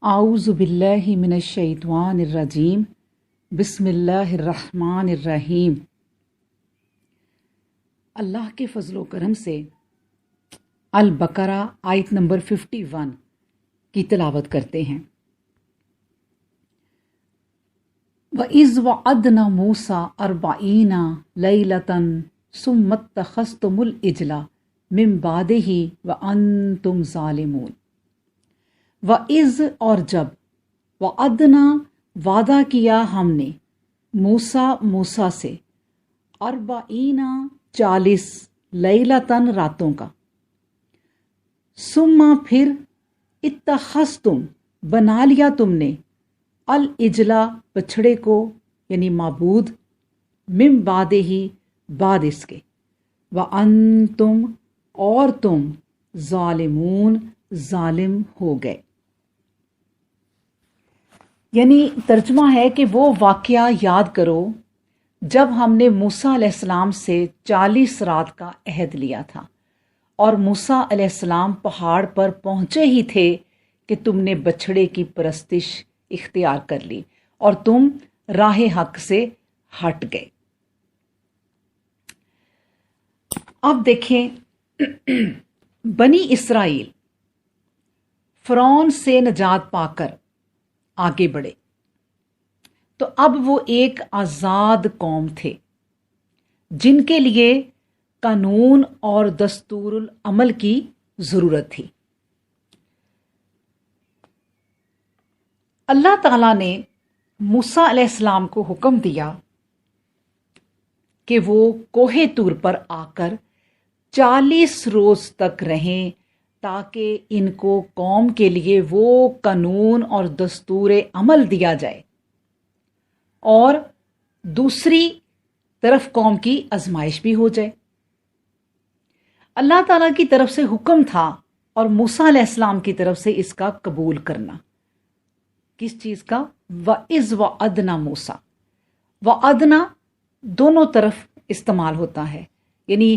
اعوذ باللہ من الشیطان الرجیم بسم اللہ الرحمن الرحیم۔ اللہ کے فضل و کرم سے البقرہ آیت نمبر 51 کی تلاوت کرتے ہیں۔ وَإِذْ وَعَدْنَا مُوسَىٰ 40 لَيْلَةً ثُمَّ اتَّخَذْتُمُ الْعِجْلَ مِن بَعْدِهِ وَأَنْتُمْ ظَالِمُونَ۔ وَإِذْ اور جب وعدنا وعدہ کیا ہم نے موسیٰ سے 40 لیلتاً راتوں کا، ثم پھر اتخذتم بنا لیا تم نے العجلا بچھڑے کو یعنی معبود، من بعدہ بعد اس کے، وانتم اور تم ظالمون ظالم ہو گئے۔ یعنی ترجمہ ہے کہ وہ واقعہ یاد کرو جب ہم نے موسیٰ علیہ السلام سے 40 رات کا عہد لیا تھا، اور موسیٰ علیہ السلام پہاڑ پر پہنچے ہی تھے کہ تم نے بچھڑے کی پرستش اختیار کر لی اور تم راہ حق سے ہٹ گئے۔ اب دیکھیں بنی اسرائیل فرعون سے نجات پا کر آگے بڑھے تو اب وہ ایک آزاد قوم تھے جن کے لیے قانون اور دستور العمل کی ضرورت تھی۔ اللہ تعالیٰ نے موسیٰ علیہ السلام کو حکم دیا کہ وہ کوہ طور پر آ کر 40 روز تک رہیں تاکہ ان کو قوم کے لیے وہ قانون اور دستور عمل دیا جائے، اور دوسری طرف قوم کی آزمائش بھی ہو جائے۔ اللہ تعالیٰ کی طرف سے حکم تھا اور موسیٰ علیہ السلام کی طرف سے اس کا قبول کرنا۔ کس چیز کا؟ وَإِذْ وَعَدْنَا مُوسَىٰ، وعدنا دونوں طرف استعمال ہوتا ہے، یعنی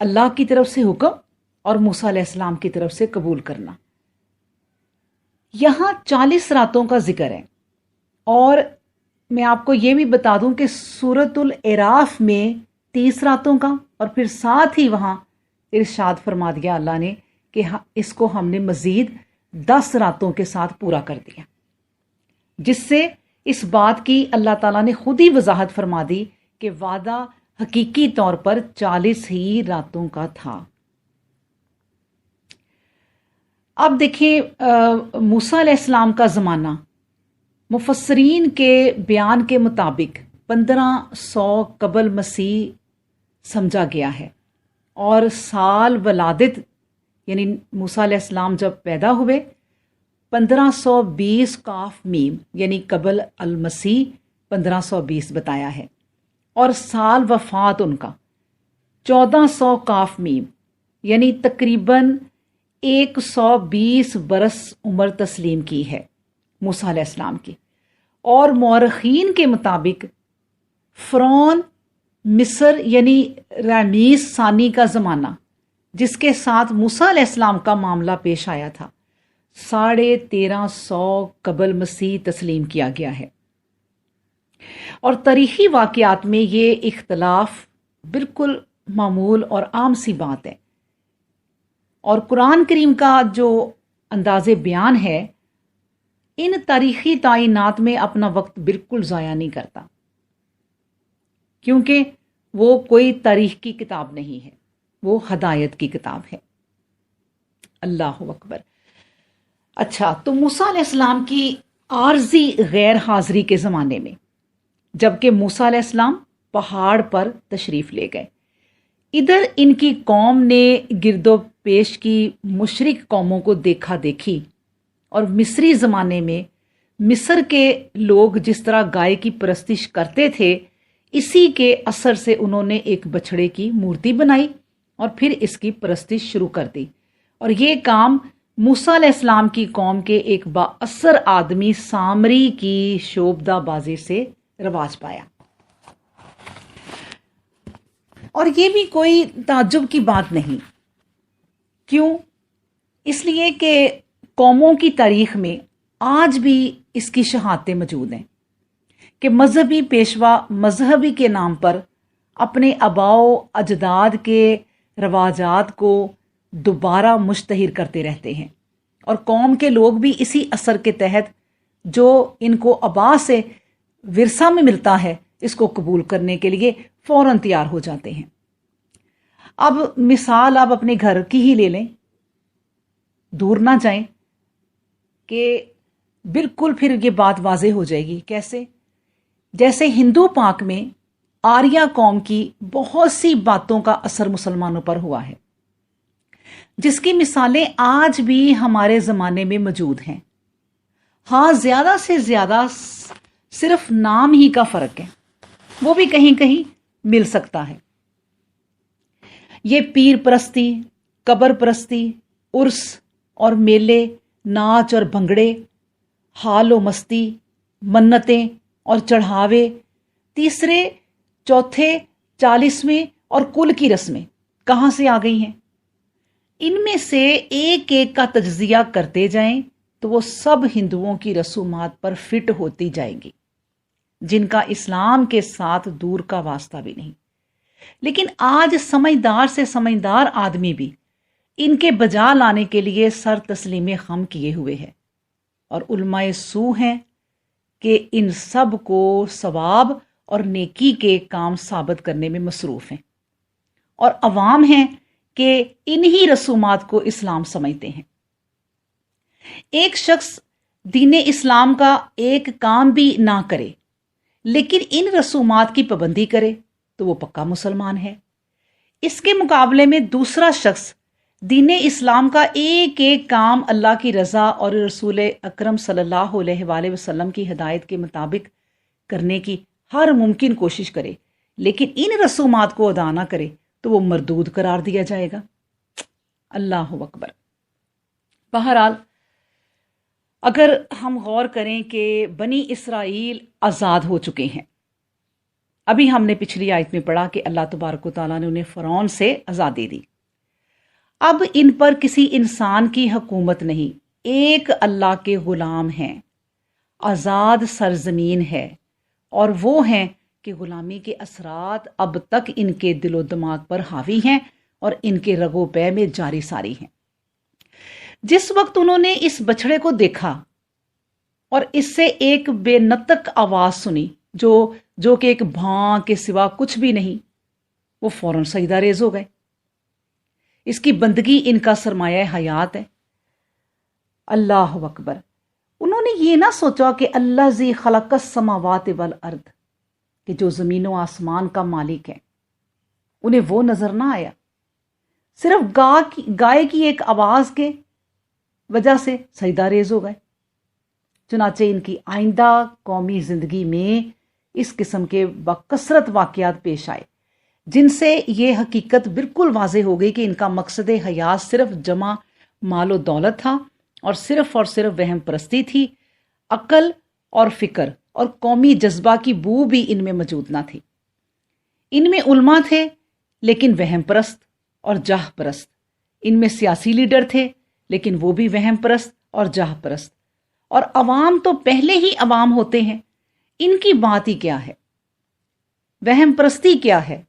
اللہ کی طرف سے حکم اور موسیٰ علیہ السلام کی طرف سے قبول کرنا۔ یہاں 40 راتوں کا ذکر ہے، اور میں آپ کو یہ بھی بتا دوں کہ سورۃ الاعراف میں 30 راتوں کا، اور پھر ساتھ ہی وہاں ارشاد فرما دیا اللہ نے کہ اس کو ہم نے مزید 10 راتوں کے ساتھ پورا کر دیا، جس سے اس بات کی اللہ تعالیٰ نے خود ہی وضاحت فرما دی کہ وعدہ حقیقی طور پر 40 ہی راتوں کا تھا۔ اب دیکھیں موسیٰ علیہ السلام کا زمانہ مفسرین کے بیان کے مطابق 1500 قبل مسیح سمجھا گیا ہے، اور سال ولادت یعنی موسیٰ علیہ السلام جب پیدا ہوئے 1520 قاف میم یعنی قبل المسیح 1520 بتایا ہے، اور سال وفات ان کا 1400 قاف میم یعنی تقریباً 120 برس عمر تسلیم کی ہے موسیٰ علیہ السلام کی۔ اور مورخین کے مطابق فرعون مصر یعنی رمیس ثانی کا زمانہ جس کے ساتھ موسیٰ علیہ السلام کا معاملہ پیش آیا تھا 1350 قبل مسیح تسلیم کیا گیا ہے۔ اور تاریخی واقعات میں یہ اختلاف بالکل معمول اور عام سی بات ہے، اور قرآن کریم کا جو انداز بیان ہے ان تاریخی تعینات میں اپنا وقت بالکل ضائع نہیں کرتا، کیونکہ وہ کوئی تاریخ کی کتاب نہیں ہے، وہ ہدایت کی کتاب ہے۔ اللہ اکبر۔ اچھا، تو موسیٰ علیہ السلام کی عارضی غیر حاضری کے زمانے میں جبکہ موسیٰ علیہ السلام پہاڑ پر تشریف لے گئے، ادھر ان کی قوم نے گرد و پیش کی مشرک قوموں کو دیکھا دیکھی، اور مصری زمانے میں مصر کے لوگ جس طرح گائے کی پرستش کرتے تھے اسی کے اثر سے انہوں نے ایک بچھڑے کی مورتی بنائی اور پھر اس کی پرستش شروع کر دی، اور یہ کام موسیٰ علیہ السلام کی قوم کے ایک بااثر آدمی سامری کی شوبدہ بازی سے رواج پایا۔ اور یہ بھی کوئی تعجب کی بات نہیں، کیوں؟ اس لیے کہ قوموں کی تاریخ میں آج بھی اس کی شہادتیں موجود ہیں کہ مذہبی پیشوا مذہبی کے نام پر اپنے آباؤ اجداد کے رواجات کو دوبارہ مشتہر کرتے رہتے ہیں، اور قوم کے لوگ بھی اسی اثر کے تحت جو ان کو آبا سے ورثہ میں ملتا ہے اس کو قبول کرنے کے لیے فوراً تیار ہو جاتے ہیں۔ اب مثال آپ اپنے گھر کی ہی لے لیں، دور نہ جائیں کہ بالکل پھر یہ بات واضح ہو جائے گی۔ کیسے؟ جیسے ہندو پاک میں آریہ قوم کی بہت سی باتوں کا اثر مسلمانوں پر ہوا ہے، جس کی مثالیں آج بھی ہمارے زمانے میں موجود ہیں۔ ہاں، زیادہ سے زیادہ صرف نام ہی کا فرق ہے، وہ بھی کہیں کہیں مل سکتا ہے۔ یہ پیر پرستی، قبر پرستی، عرس اور میلے، ناچ اور بھنگڑے، حال و مستی، منتیں اور چڑھاوے، تیسرے، چوتھے، 40ویں اور کل کی رسمیں کہاں سے آ گئی ہیں؟ ان میں سے ایک ایک کا تجزیہ کرتے جائیں تو وہ سب ہندوؤں کی رسومات پر فٹ ہوتی جائیں گی، جن کا اسلام کے ساتھ دور کا واسطہ بھی نہیں۔ لیکن آج سمجھدار سے سمجھدار آدمی بھی ان کے بجا لانے کے لیے سر تسلیم خم کیے ہوئے ہے، اور علماء سو ہیں کہ ان سب کو ثواب اور نیکی کے کام ثابت کرنے میں مصروف ہیں، اور عوام ہیں کہ انہی رسومات کو اسلام سمجھتے ہیں۔ ایک شخص دین اسلام کا ایک کام بھی نہ کرے لیکن ان رسومات کی پابندی کرے تو وہ پکا مسلمان ہے۔ اس کے مقابلے میں دوسرا شخص دین اسلام کا ایک ایک کام اللہ کی رضا اور رسول اکرم صلی اللہ علیہ وآلہ وسلم کی ہدایت کے مطابق کرنے کی ہر ممکن کوشش کرے لیکن ان رسومات کو ادا نہ کرے تو وہ مردود قرار دیا جائے گا۔ اللہ اکبر۔ بہرحال اگر ہم غور کریں کہ بنی اسرائیل آزاد ہو چکے ہیں، ابھی ہم نے پچھلی آیت میں پڑھا کہ اللہ تبارک و تعالیٰ نے انہیں فرعون سے آزادی دی، اب ان پر کسی انسان کی حکومت نہیں، ایک اللہ کے غلام ہیں، آزاد سرزمین ہے، اور وہ ہیں کہ غلامی کے اثرات اب تک ان کے دل و دماغ پر حاوی ہیں اور ان کے رگ و پے میں جاری ساری ہیں۔ جس وقت انہوں نے اس بچڑے کو دیکھا اور اس سے ایک بے نطق آواز سنی جو کہ ایک بھاں کے سوا کچھ بھی نہیں، وہ فوراً سجدہ ریز ہو گئے۔ اس کی بندگی ان کا سرمایہ حیات ہے۔ اللہ اکبر۔ انہوں نے یہ نہ سوچا کہ اللہ ذی خلق السماوات والارض، کہ جو زمین و آسمان کا مالک ہے، انہیں وہ نظر نہ آیا، صرف گائے کی ایک آواز کے وجہ سے سجدہ ریز ہو گئے۔ چنانچہ ان کی آئندہ قومی زندگی میں اس قسم کے بکثرت واقعات پیش آئے جن سے یہ حقیقت بالکل واضح ہو گئی کہ ان کا مقصد حیات صرف جمع مال و دولت تھا، اور صرف وہم پرستی تھی۔ عقل اور فکر اور قومی جذبہ کی بو بھی ان میں موجود نہ تھی۔ ان میں علماء تھے لیکن وہم پرست اور جاہ پرست، ان میں سیاسی لیڈر تھے لیکن وہ بھی وہم پرست اور جاہ پرست، اور عوام تو پہلے ہی عوام ہوتے ہیں، ان کی بات ہی کیا ہے؟ وہم پرستی کیا ہے؟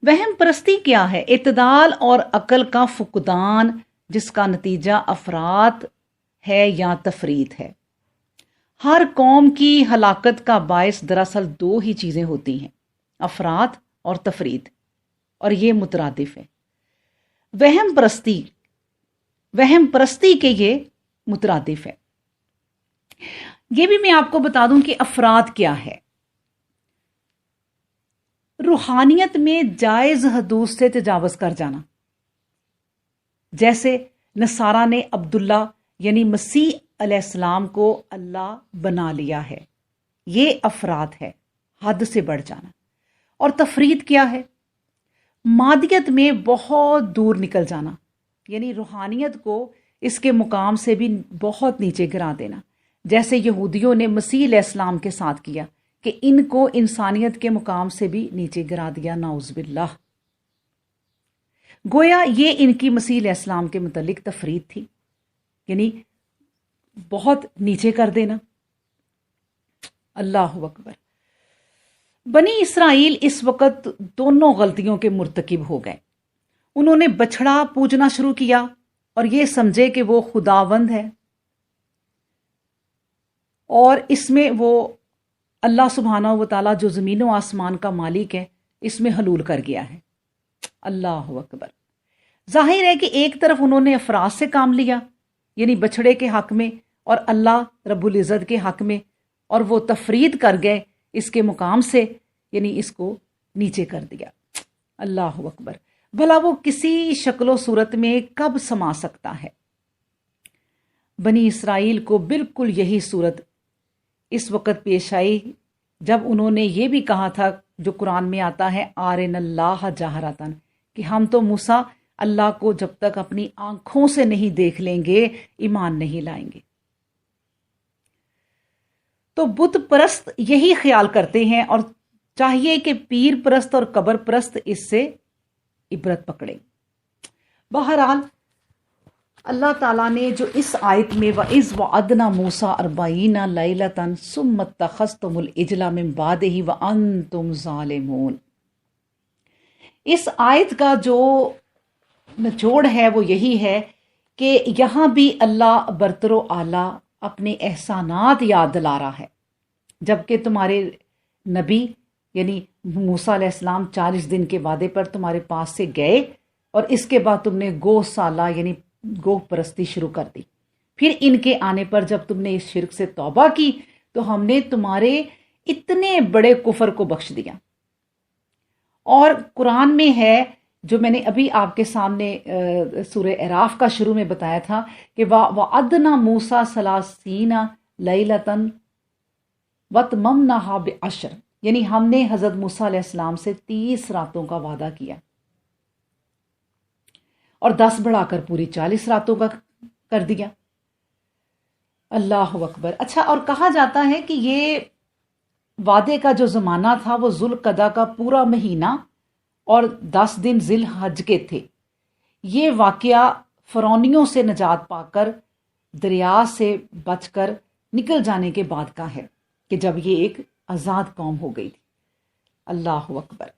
وہم پرستی کیا ہے؟ اعتدال اور عقل کا فقدان، جس کا نتیجہ افراط ہے یا تفریط ہے۔ ہر قوم کی ہلاکت کا باعث دراصل دو ہی چیزیں ہوتی ہیں، افراط اور تفریط، اور یہ مترادف ہے۔ وہم پرستی کے یہ مترادف ہے۔ یہ بھی میں آپ کو بتا دوں کہ افراط کیا ہے۔ روحانیت میں جائز حدود سے تجاوز کر جانا، جیسے نصارہ نے عبداللہ یعنی مسیح علیہ السلام کو اللہ بنا لیا ہے، یہ افراط ہے، حد سے بڑھ جانا۔ اور تفریط کیا ہے؟ مادیت میں بہت دور نکل جانا، یعنی روحانیت کو اس کے مقام سے بھی بہت نیچے گرا دینا، جیسے یہودیوں نے مسیح علیہ السلام کے ساتھ کیا کہ ان کو انسانیت کے مقام سے بھی نیچے گرا دیا، نعوذ باللہ۔ گویا یہ ان کی مسیح علیہ السلام کے متعلق تفریط تھی، یعنی بہت نیچے کر دینا۔ اللہ اکبر۔ بنی اسرائیل اس وقت دونوں غلطیوں کے مرتکب ہو گئے۔ انہوں نے بچھڑا پوجنا شروع کیا اور یہ سمجھے کہ وہ خداوند ہے، اور اس میں وہ اللہ سبحانہ و تعالیٰ جو زمین و آسمان کا مالک ہے اس میں حلول کر گیا ہے۔ اللہ اکبر۔ ظاہر ہے کہ ایک طرف انہوں نے افراد سے کام لیا، یعنی بچھڑے کے حق میں اور اللہ رب العزت کے حق میں، اور وہ تفرید کر گئے اس کے مقام سے، یعنی اس کو نیچے کر دیا۔ اللہ اکبر۔ بھلا وہ کسی شکل و صورت میں کب سما سکتا ہے؟ بنی اسرائیل کو بالکل یہی صورت اس وقت پیش آئی جب انہوں نے یہ بھی کہا تھا جو قرآن میں آتا ہے آرن اللہ جہرتن، کہ ہم تو موسیٰ اللہ کو جب تک اپنی آنکھوں سے نہیں دیکھ لیں گے ایمان نہیں لائیں گے۔ تو بت پرست یہی خیال کرتے ہیں، اور چاہیے کہ پیر پرست اور قبر پرست اس سے عبرت پکڑیں۔ بہرحال اللہ تعالیٰ نے جو اس آیت میں وَإِذْ وَعَدْنَا مُوسَىٰ 40 لَيْلَةً ثُمَّ اتَّخَذْتُمُ الْعِجْلَ مِن بَعْدِهِ وَأَنْتُمْ ظَالِمُونَ، اس آیت کا جو نچوڑ ہے وہ یہی ہے کہ یہاں بھی اللہ برتر و اعلیٰ اپنے احسانات یاد دلا رہا ہے، جبکہ تمہارے نبی یعنی موسیٰ علیہ السلام 40 دن کے وعدے پر تمہارے پاس سے گئے، اور اس کے بعد تم نے گوہ سالہ یعنی گوہ پرستی شروع کر دی۔ پھر ان کے آنے پر جب تم نے اس شرک سے توبہ کی تو ہم نے تمہارے اتنے بڑے کفر کو بخش دیا۔ اور قرآن میں ہے جو میں نے ابھی آپ کے سامنے سورہ اعراف کا شروع میں بتایا تھا کہ وَعَدْنَا مُوسَىٰ 30 لَيْلَةً وَأَتْمَمْنَاهَا بِعَشْرٍ، یعنی ہم نے حضرت موسیٰ علیہ السلام سے 30 راتوں کا وعدہ کیا اور 10 بڑھا کر پوری 40 راتوں کا کر دیا۔ اللہ اکبر۔ اچھا، اور کہا جاتا ہے کہ یہ وعدے کا جو زمانہ تھا وہ ذوالقعدہ کا پورا مہینہ اور 10 دن ذی الحج کے تھے۔ یہ واقعہ فرعونیوں سے نجات پا کر دریا سے بچ کر نکل جانے کے بعد کا ہے، کہ جب یہ ایک آزاد قوم ہو گئی تھی۔ اللہ اکبر۔